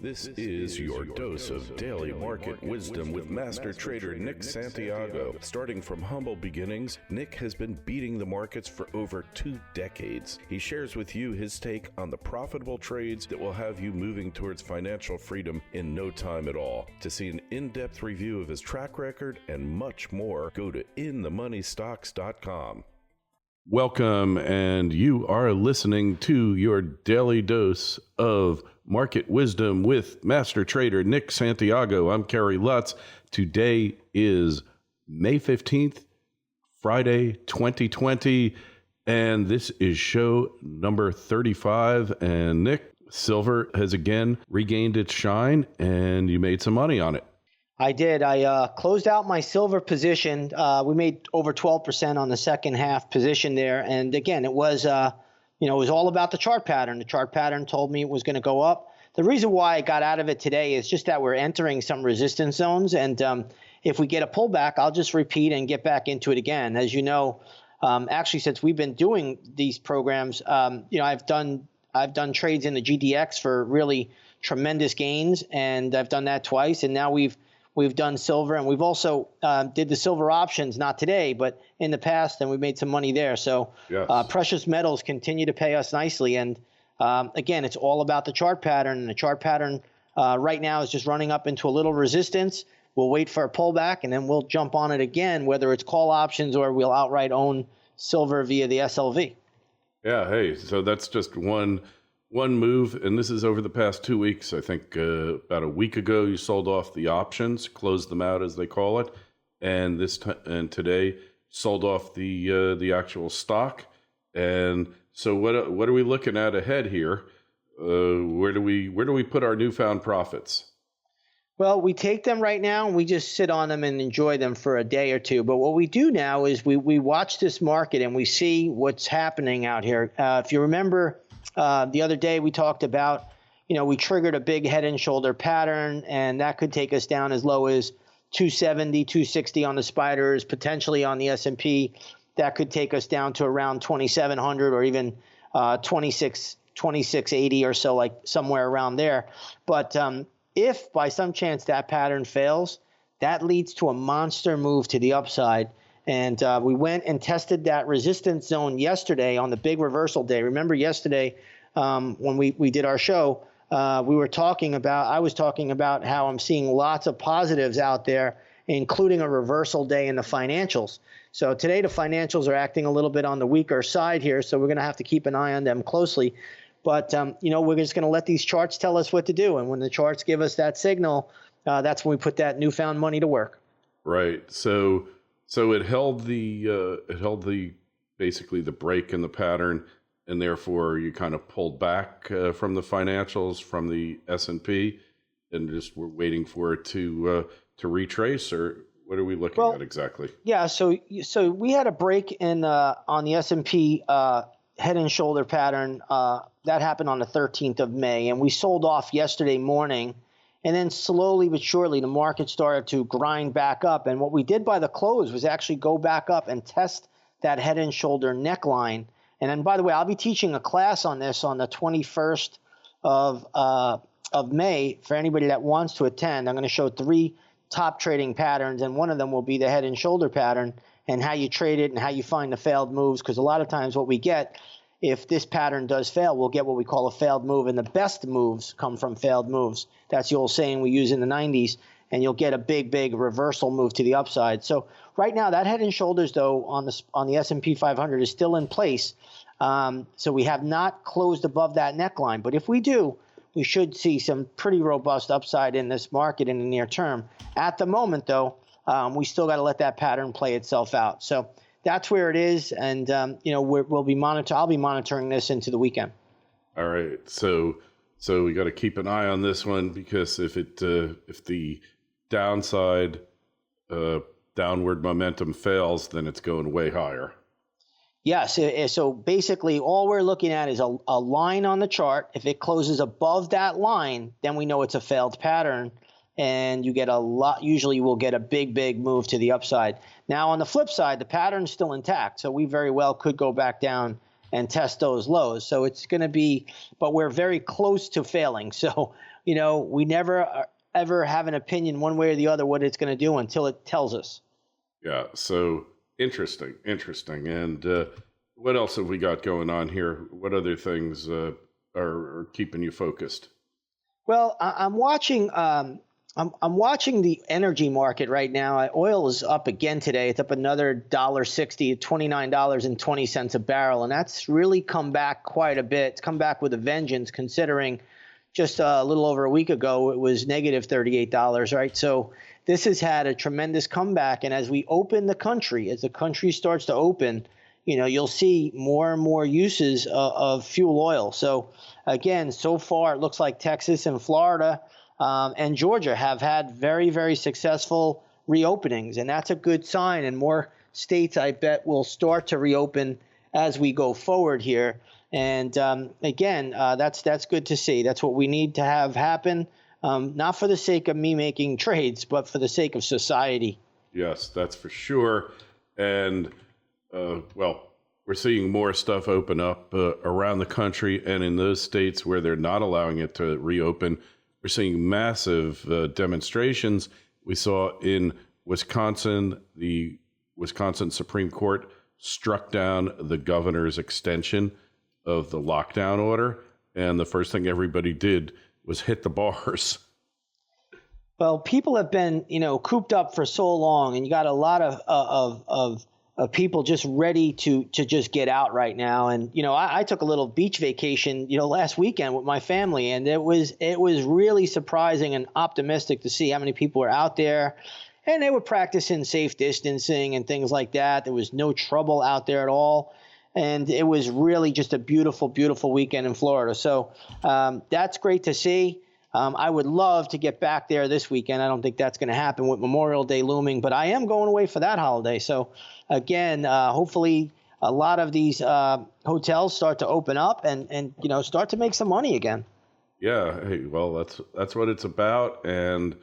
This is your dose of daily market wisdom with master trader Nick Santiago. Starting from humble beginnings, Nick has been beating the markets for over 2 decades. He shares with you his take on the profitable trades that will have you moving towards financial freedom in no time at all. To see an in-depth review of his track record and much more, go to inthemoneystocks.com. Welcome, and you are listening to your daily dose of market wisdom with master trader Nick Santiago. I'm Kerry Lutz. Today is May 15th, Friday, 2020, and this is show number 35. And Nick, silver has again regained its shine, and you made some money on it. I did. I closed out my silver position. We made over 12% on the second half position there. And again, it was, it was all about the chart pattern. The chart pattern told me it was going to go up. The reason why I got out of it today is just that we're entering some resistance zones. And if we get a pullback, I'll just repeat and get back into it again. As you know, actually, since we've been doing these programs, I've done trades in the GDX for really tremendous gains, and I've done that twice. And now we've done silver, and we've also did the silver options, not today, but in the past, and we made some money there. So yes. Precious metals continue to pay us nicely. And again, it's all about the chart pattern. And the chart pattern right now is just running up into a little resistance. We'll wait for a pullback, and then we'll jump on it again, whether it's call options or we'll outright own silver via the SLV. Yeah, hey, so that's just one move, and this is over the past 2 weeks. I think about a week ago you sold off the options, closed them out as they call it, and and today sold off the actual stock. And so what are we looking at ahead here? Where do we put our newfound profits? Well, we take them right now and we just sit on them and enjoy them for a day or two. But what we do now is we watch this market and we see what's happening out here. If you remember, the other day we talked about, we triggered a big head and shoulder pattern, and that could take us down as low as 270, 260 on the spiders, potentially on the S&P. That could take us down to around 2,700 or even 2680 or so, like somewhere around there. But if by some chance that pattern fails, that leads to a monster move to the upside. And we went and tested that resistance zone yesterday on the big reversal day. Remember yesterday when we did our show, I was talking about how I'm seeing lots of positives out there, including a reversal day in the financials. So today the financials are acting a little bit on the weaker side here, so we're going to have to keep an eye on them closely. But, we're just going to let these charts tell us what to do. And when the charts give us that signal, that's when we put that newfound money to work. Right. So it held basically the break in the pattern, and therefore you kind of pulled back from the financials, from the S&P, and just we're waiting for it to retrace, or what are we looking at exactly? Yeah. So we had a break in on the S&P head and shoulder pattern that happened on the 13th of May, and we sold off yesterday morning. And then slowly but surely, the market started to grind back up. And what we did by the close was actually go back up and test that head and shoulder neckline. And then, by the way, I'll be teaching a class on this on the 21st of May for anybody that wants to attend. I'm going to show 3 top trading patterns, and one of them will be the head and shoulder pattern and how you trade it and how you find the failed moves. Because a lot of times what we get, if this pattern does fail, we'll get what we call a failed move, and the best moves come from failed moves. That's the old saying we use in the 90s, and you'll get a big reversal move to the upside. So right now, that head and shoulders, though, on the S&P 500 is still in place. So we have not closed above that neckline. But if we do, we should see some pretty robust upside in this market in the near term. At the moment, though, we still got to let that pattern play itself out. So that's where it is, and I'll be monitoring this into the weekend. All right, so we got to keep an eye on this one, because if the downside downward momentum fails, then it's going way higher. Yes. So basically, all we're looking at is a line on the chart. If it closes above that line, then we know it's a failed pattern. And you get usually we'll get a big move to the upside. Now, on the flip side, the pattern's still intact. So we very well could go back down and test those lows. So it's going to be, but we're very close to failing. So we never ever have an opinion one way or the other what it's going to do until it tells us. Yeah, so interesting. And what else have we got going on here? What other things are keeping you focused? Well, I'm watching. I'm watching the energy market right now. Oil is up again today. It's up another $1.60 to $29.20 a barrel, and that's really come back quite a bit. It's come back with a vengeance, considering just a little over a week ago it was negative $38, right? So this has had a tremendous comeback, and as we open the country, as the country starts to open, you'll see more and more uses of fuel oil. So again, so far it looks like Texas and Florida and Georgia have had very, very successful reopenings, and that's a good sign. And more states, I bet, will start to reopen as we go forward here. And again, that's good to see. That's what we need to have happen, not for the sake of me making trades, but for the sake of society. Yes, that's for sure. And we're seeing more stuff open up around the country, and in those states where they're not allowing it to reopen, we're seeing massive demonstrations. We saw in Wisconsin, the Wisconsin Supreme Court struck down the governor's extension of the lockdown order, and the first thing everybody did was hit the bars. Well, people have been, cooped up for so long, and you got a lot of people just ready to just get out right now. And, I took a little beach vacation, last weekend with my family, and it was really surprising and optimistic to see how many people were out there. And they were practicing safe distancing and things like that. There was no trouble out there at all. And it was really just a beautiful, beautiful weekend in Florida. So that's great to see. I would love to get back there this weekend. I don't think that's going to happen with Memorial Day looming, but I am going away for that holiday. So again, hopefully a lot of these hotels start to open up and start to make some money again. Yeah. Hey, well, that's what it's about. And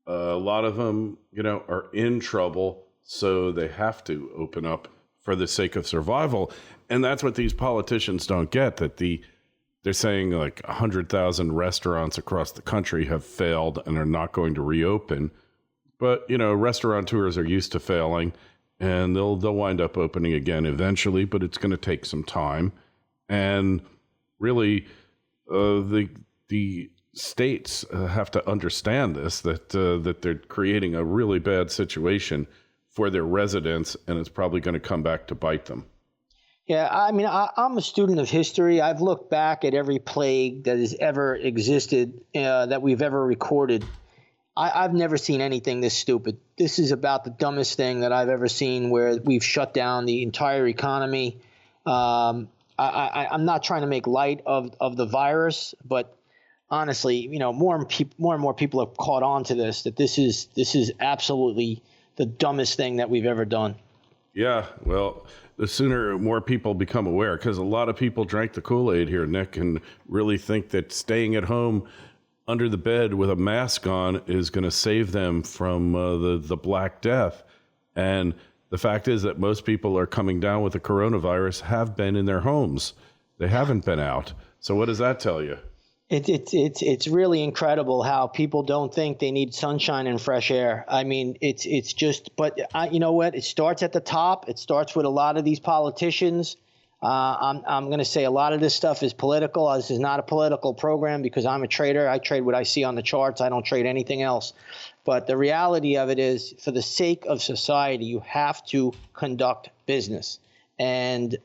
a lot of them, are in trouble, so they have to open up for the sake of survival. And that's what these politicians don't get, that they're saying like 100,000 restaurants across the country have failed and are not going to reopen. But, restaurateurs are used to failing, and they'll wind up opening again eventually, but it's going to take some time. And really, the states have to understand this, that they're creating a really bad situation for their residents, and it's probably going to come back to bite them. Yeah, I mean, I'm a student of history. I've looked back at every plague that has ever existed, that we've ever recorded. I've never seen anything this stupid. This is about the dumbest thing that I've ever seen, where we've shut down the entire economy. I'm not trying to make light of the virus, but honestly, more and more people have caught on to this, that this is absolutely the dumbest thing that we've ever done. Yeah, well, the sooner more people become aware, because a lot of people drank the Kool-Aid here, Nick, and really think that staying at home under the bed with a mask on is going to save them from the Black Death. And the fact is that most people are coming down with the coronavirus have been in their homes. They haven't been out. So what does that tell you? It's really incredible how people don't think they need sunshine and fresh air. I mean, it's just, but you know what? It starts at the top. It starts with a lot of these politicians. I'm going to say a lot of this stuff is political. This is not a political program because I'm a trader. I trade what I see on the charts. I don't trade anything else. But the reality of it is, for the sake of society, you have to conduct business. And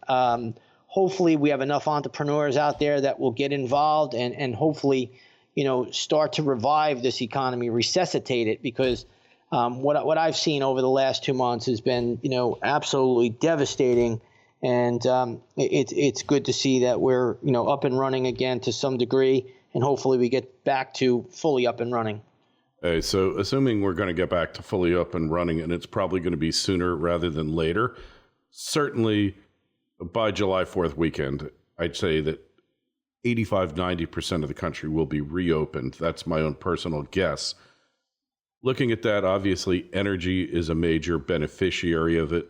hopefully we have enough entrepreneurs out there that will get involved and hopefully, start to revive this economy, resuscitate it, because what I've seen over the last 2 months has been, absolutely devastating. And it's good to see that we're, up and running again to some degree, and hopefully we get back to fully up and running. Hey, so assuming we're going to get back to fully up and running, and it's probably going to be sooner rather than later, certainly by July 4th weekend, I'd say that 85-90% of the country will be reopened. That's my own personal guess. Looking at that, obviously, energy is a major beneficiary of it.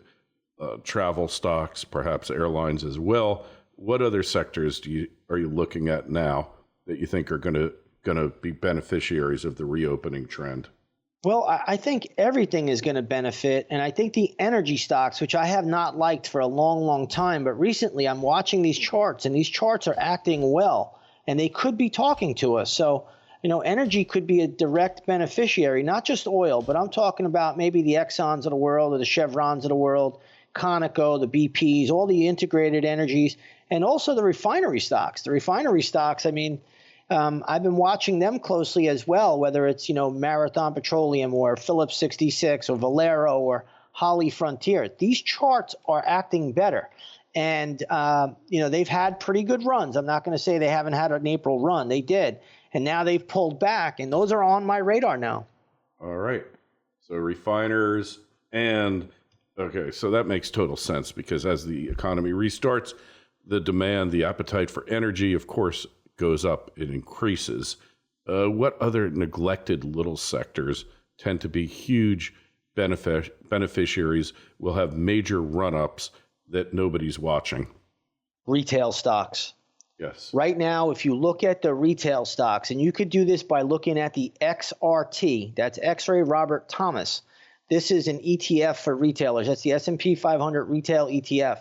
Travel stocks, perhaps airlines as well. What other sectors are you looking at now that you think are going to going to be beneficiaries of the reopening trend? Well, I think everything is going to benefit. And I think the energy stocks, which I have not liked for a long, long time, but recently I'm watching these charts and these charts are acting well and they could be talking to us. So, energy could be a direct beneficiary, not just oil, but I'm talking about maybe the Exxons of the world or the Chevrons of the world, Conoco, the BPs, all the integrated energies, and also the refinery stocks. The refinery stocks, I've been watching them closely as well, whether it's, Marathon Petroleum or Phillips 66 or Valero or Holly Frontier. These charts are acting better. And, they've had pretty good runs. I'm not going to say they haven't had an April run. They did. And now they've pulled back, and those are on my radar now. All right. So refiners okay, so that makes total sense because as the economy restarts, the demand, the appetite for energy, of course, goes up, it increases. What other neglected little sectors tend to be huge beneficiaries, will have major run-ups that nobody's watching? Retail stocks. Yes. Right now, if you look at the retail stocks, and you could do this by looking at the XRT, that's X-Ray Robert Thomas. This is an ETF for retailers. That's the S&P 500 retail ETF.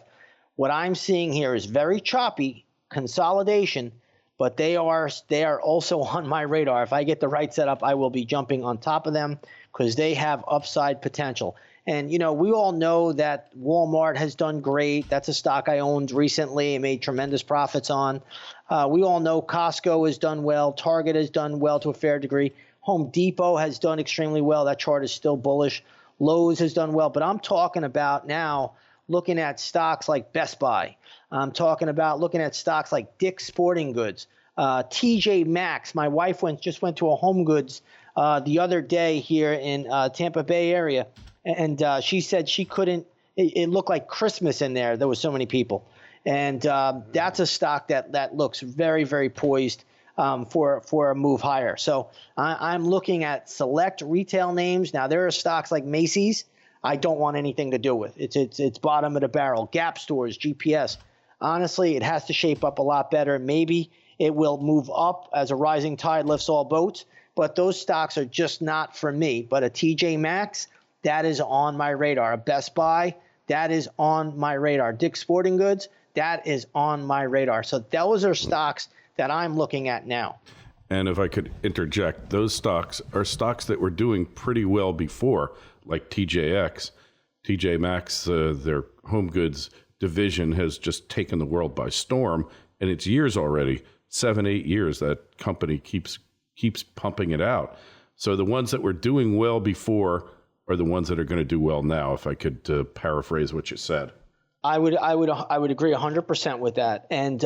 What I'm seeing here is very choppy consolidation, but they are also on my radar. If I get the right setup, I will be jumping on top of them because they have upside potential. And, we all know that Walmart has done great. That's a stock I owned recently and made tremendous profits on. We all know Costco has done well. Target has done well to a fair degree. Home Depot has done extremely well. That chart is still bullish. Lowe's has done well. But I'm talking about now looking at stocks like Best Buy. I'm talking about looking at stocks like Dick's Sporting Goods, TJ Maxx. My wife just went to a Home Goods the other day here in Tampa Bay area. And she said she couldn't. It looked like Christmas in there. There were so many people, and that's a stock that looks very, very poised for a move higher. So I'm looking at select retail names. Now there are stocks like Macy's I don't want anything to do with. It's bottom of the barrel. Gap stores, GPS. Honestly, it has to shape up a lot better. Maybe it will move up as a rising tide lifts all boats. But those stocks are just not for me. But a TJ Maxx, that is on my radar. A Best Buy, that is on my radar. Dick's Sporting Goods, that is on my radar. So those are stocks that I'm looking at now. And if I could interject, those stocks are stocks that were doing pretty well before, like TJX. TJ Maxx, their home goods division has just taken the world by storm, and it's years already, 7-8 years that company keeps pumping it out. So the ones that were doing well before are the ones that are going to do well now, if I could paraphrase what you said. I would agree 100% with that. And,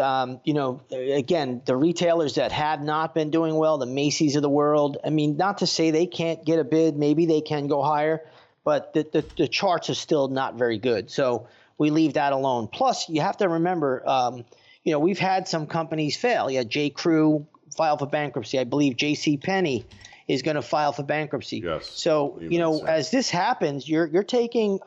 again, the retailers that have not been doing well, the Macy's of the world, not to say they can't get a bid, maybe they can go higher, but the charts are still not very good. So we leave that alone. Plus, you have to remember, we've had some companies fail. You had J. Crew file for bankruptcy. I believe J.C. Penney is going to file for bankruptcy. Yes. So, as this happens, you're taking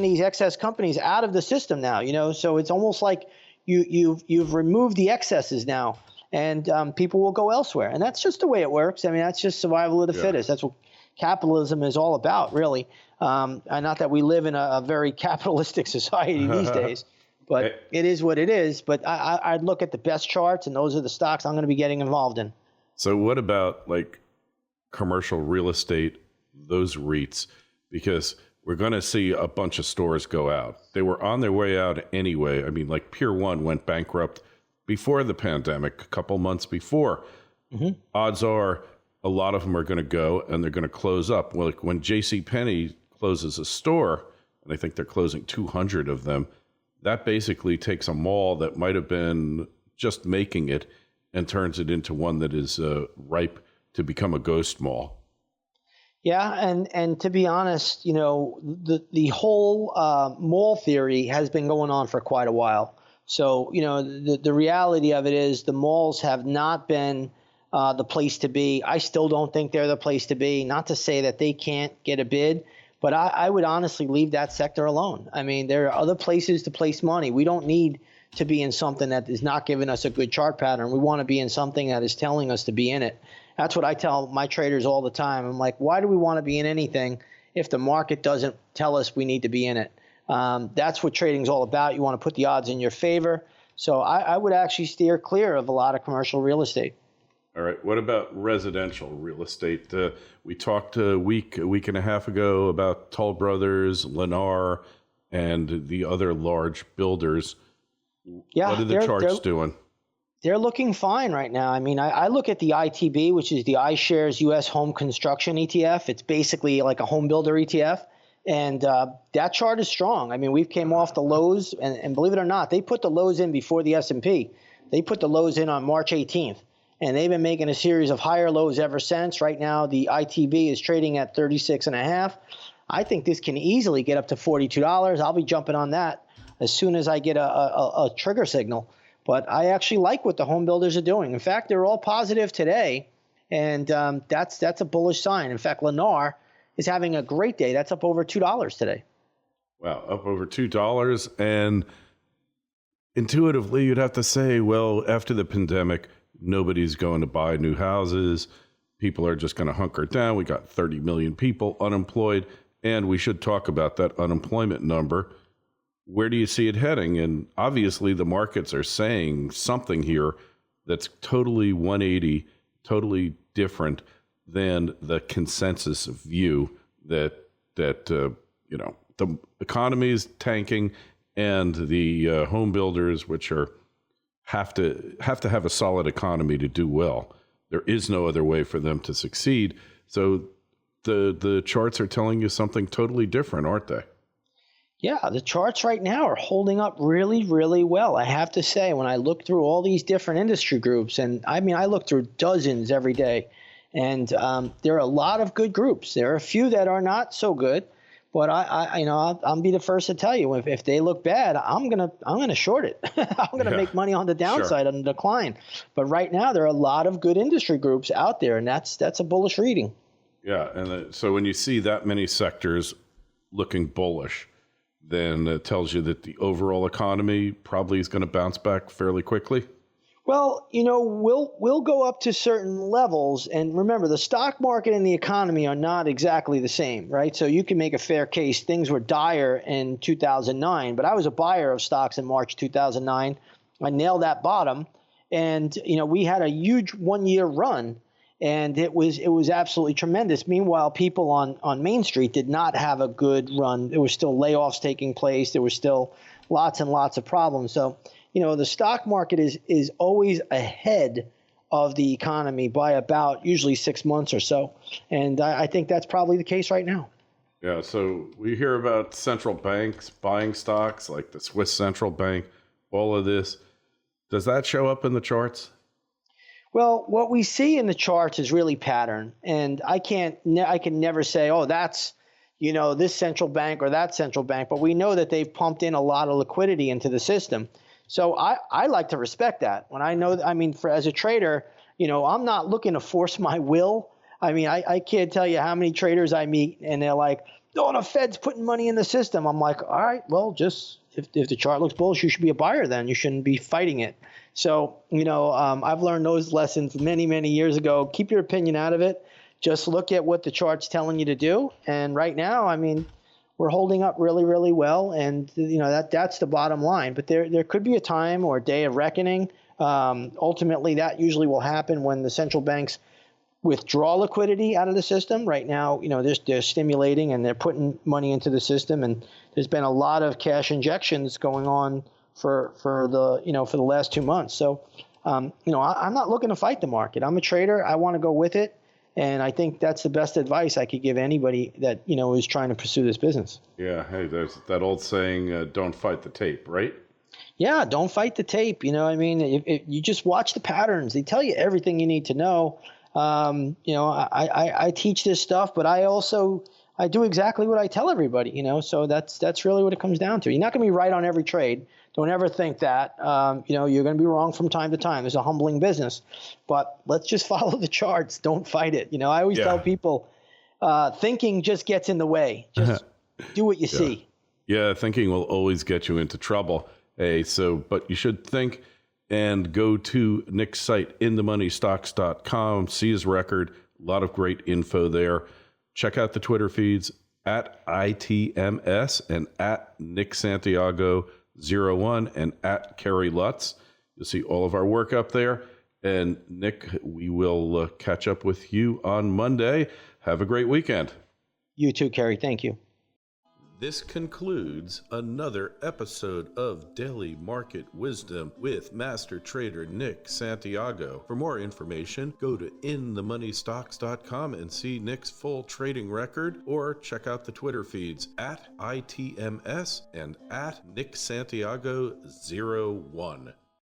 these excess companies out of the system now, so it's almost like you've removed the excesses now, and people will go elsewhere. And that's just the way it works. That's just survival of the fittest. That's what capitalism is all about, really. And not that we live in a very capitalistic society these days, but it is what it is. But I'd look at the best charts, and those are the stocks I'm going to be getting involved in. So what about like commercial real estate, those REITs? Because we're going to see a bunch of stores go out. They were on their way out anyway. Like Pier 1 went bankrupt before the pandemic, a couple months before. Mm-hmm. Odds are a lot of them are going to go and they're going to close up. Well, like when JCPenney closes a store, and I think they're closing 200 of them, that basically takes a mall that might have been just making it and turns it into one that is ripe to become a ghost mall. Yeah, and to be honest, the whole mall theory has been going on for quite a while. So, the reality of it is the malls have not been the place to be. I still don't think they're the place to be. Not to say that they can't get a bid, but I would honestly leave that sector alone. There are other places to place money. We don't need to be in something that is not giving us a good chart pattern. We want to be in something that is telling us to be in it. That's what I tell my traders all the time. I'm like, why do we want to be in anything if the market doesn't tell us we need to be in it? That's what trading is all about. You want to put the odds in your favor. So I would actually steer clear of a lot of commercial real estate. All right. What about residential real estate? We talked a week and a half ago about Toll Brothers, Lennar, and the other large builders. Yeah, what are the charts doing? They're looking fine right now. I mean, I look at the ITB, which is the iShares U.S. Home Construction ETF. It's basically like a home builder ETF. And that chart is strong. I mean, we've came off the lows, and believe it or not, they put the lows in before the S&P. They put the lows in on March 18th, and they've been making a series of higher lows ever since. Right now, the ITB is trading at 36.5. I think this can easily get up to $42. I'll be jumping on that as soon as I get a trigger signal. But I actually like what the home builders are doing. In fact, they're all positive today, and that's a bullish sign. In fact, Lennar is having a great day. That's up over $2 today. Wow, up over $2. And intuitively, you'd have to say, well, after the pandemic, nobody's going to buy new houses. People are just going to hunker down. We got 30 million people unemployed, and we should talk about that unemployment number. Where do you see it heading? And obviously, the markets are saying something here that's totally 180, totally different than the consensus view that the economy is tanking, and the home builders, which have to have a solid economy to do well. There is no other way for them to succeed. So the charts are telling you something totally different, aren't they? Yeah, the charts right now are holding up really, really well. I have to say, when I look through all these different industry groups, and I mean, I look through dozens every day, and there are a lot of good groups. There are a few that are not so good, but I'll be the first to tell you, if they look bad, I'm gonna short it. I'm gonna make money on the downside, on the decline. But right now, there are a lot of good industry groups out there, and that's a bullish reading. Yeah, and so when you see that many sectors looking bullish, then it tells you that the overall economy probably is going to bounce back fairly quickly? Well, we'll go up to certain levels. And remember, the stock market and the economy are not exactly the same, right? So you can make a fair case. Things were dire in 2009, but I was a buyer of stocks in March 2009. I nailed that bottom. And, we had a huge 1-year run. And it was absolutely tremendous. Meanwhile, people on Main Street did not have a good run. There were still layoffs taking place. There were still lots and lots of problems. So, the stock market is always ahead of the economy by about usually 6 months or so. And I think that's probably the case right now. Yeah, so we hear about central banks buying stocks like the Swiss Central Bank, all of this. Does that show up in the charts? Well, what we see in the charts is really pattern, and I can never say, oh, that's, this central bank or that central bank, but we know that they've pumped in a lot of liquidity into the system. So I like to respect that. When as a trader, I'm not looking to force my will. I mean, I can't tell you how many traders I meet, and they're like, oh, the Fed's putting money in the system. I'm like, all right, well, just if the chart looks bullish, you should be a buyer then. You shouldn't be fighting it. So, I've learned those lessons many, many years ago. Keep your opinion out of it. Just look at what the chart's telling you to do. And right now, we're holding up really, really well. And, that's the bottom line. But there could be a time or a day of reckoning. Ultimately, that usually will happen when the central banks withdraw liquidity out of the system. Right now, they're stimulating and they're putting money into the system. And there's been a lot of cash injections going on for the last 2 months. So, I'm not looking to fight the market. I'm a trader. I want to go with it. And I think that's the best advice I could give anybody that, is trying to pursue this business. Yeah. Hey, there's that old saying, don't fight the tape, right? Yeah. Don't fight the tape. If you just watch the patterns. They tell you everything you need to know. I teach this stuff, but I do exactly what I tell everybody, so that's really what it comes down to. You're not going to be right on every trade. Don't ever think that. You're going to be wrong from time to time. It's a humbling business, but let's just follow the charts. Don't fight it. I always tell people, thinking just gets in the way. Just do what you see. Yeah, thinking will always get you into trouble. But you should think and go to Nick's site, inthemoneystocks.com, see his record, a lot of great info there. Check out the Twitter feeds at ITMS and at Nick Santiago 01 and at Kerry Lutz. You'll see all of our work up there. And Nick, we will catch up with you on Monday. Have a great weekend. You too, Kerry. Thank you. This concludes another episode of Daily Market Wisdom with Master Trader Nick Santiago. For more information, go to inthemoneystocks.com and see Nick's full trading record, or check out the Twitter feeds at ITMS and at Nick Santiago 01.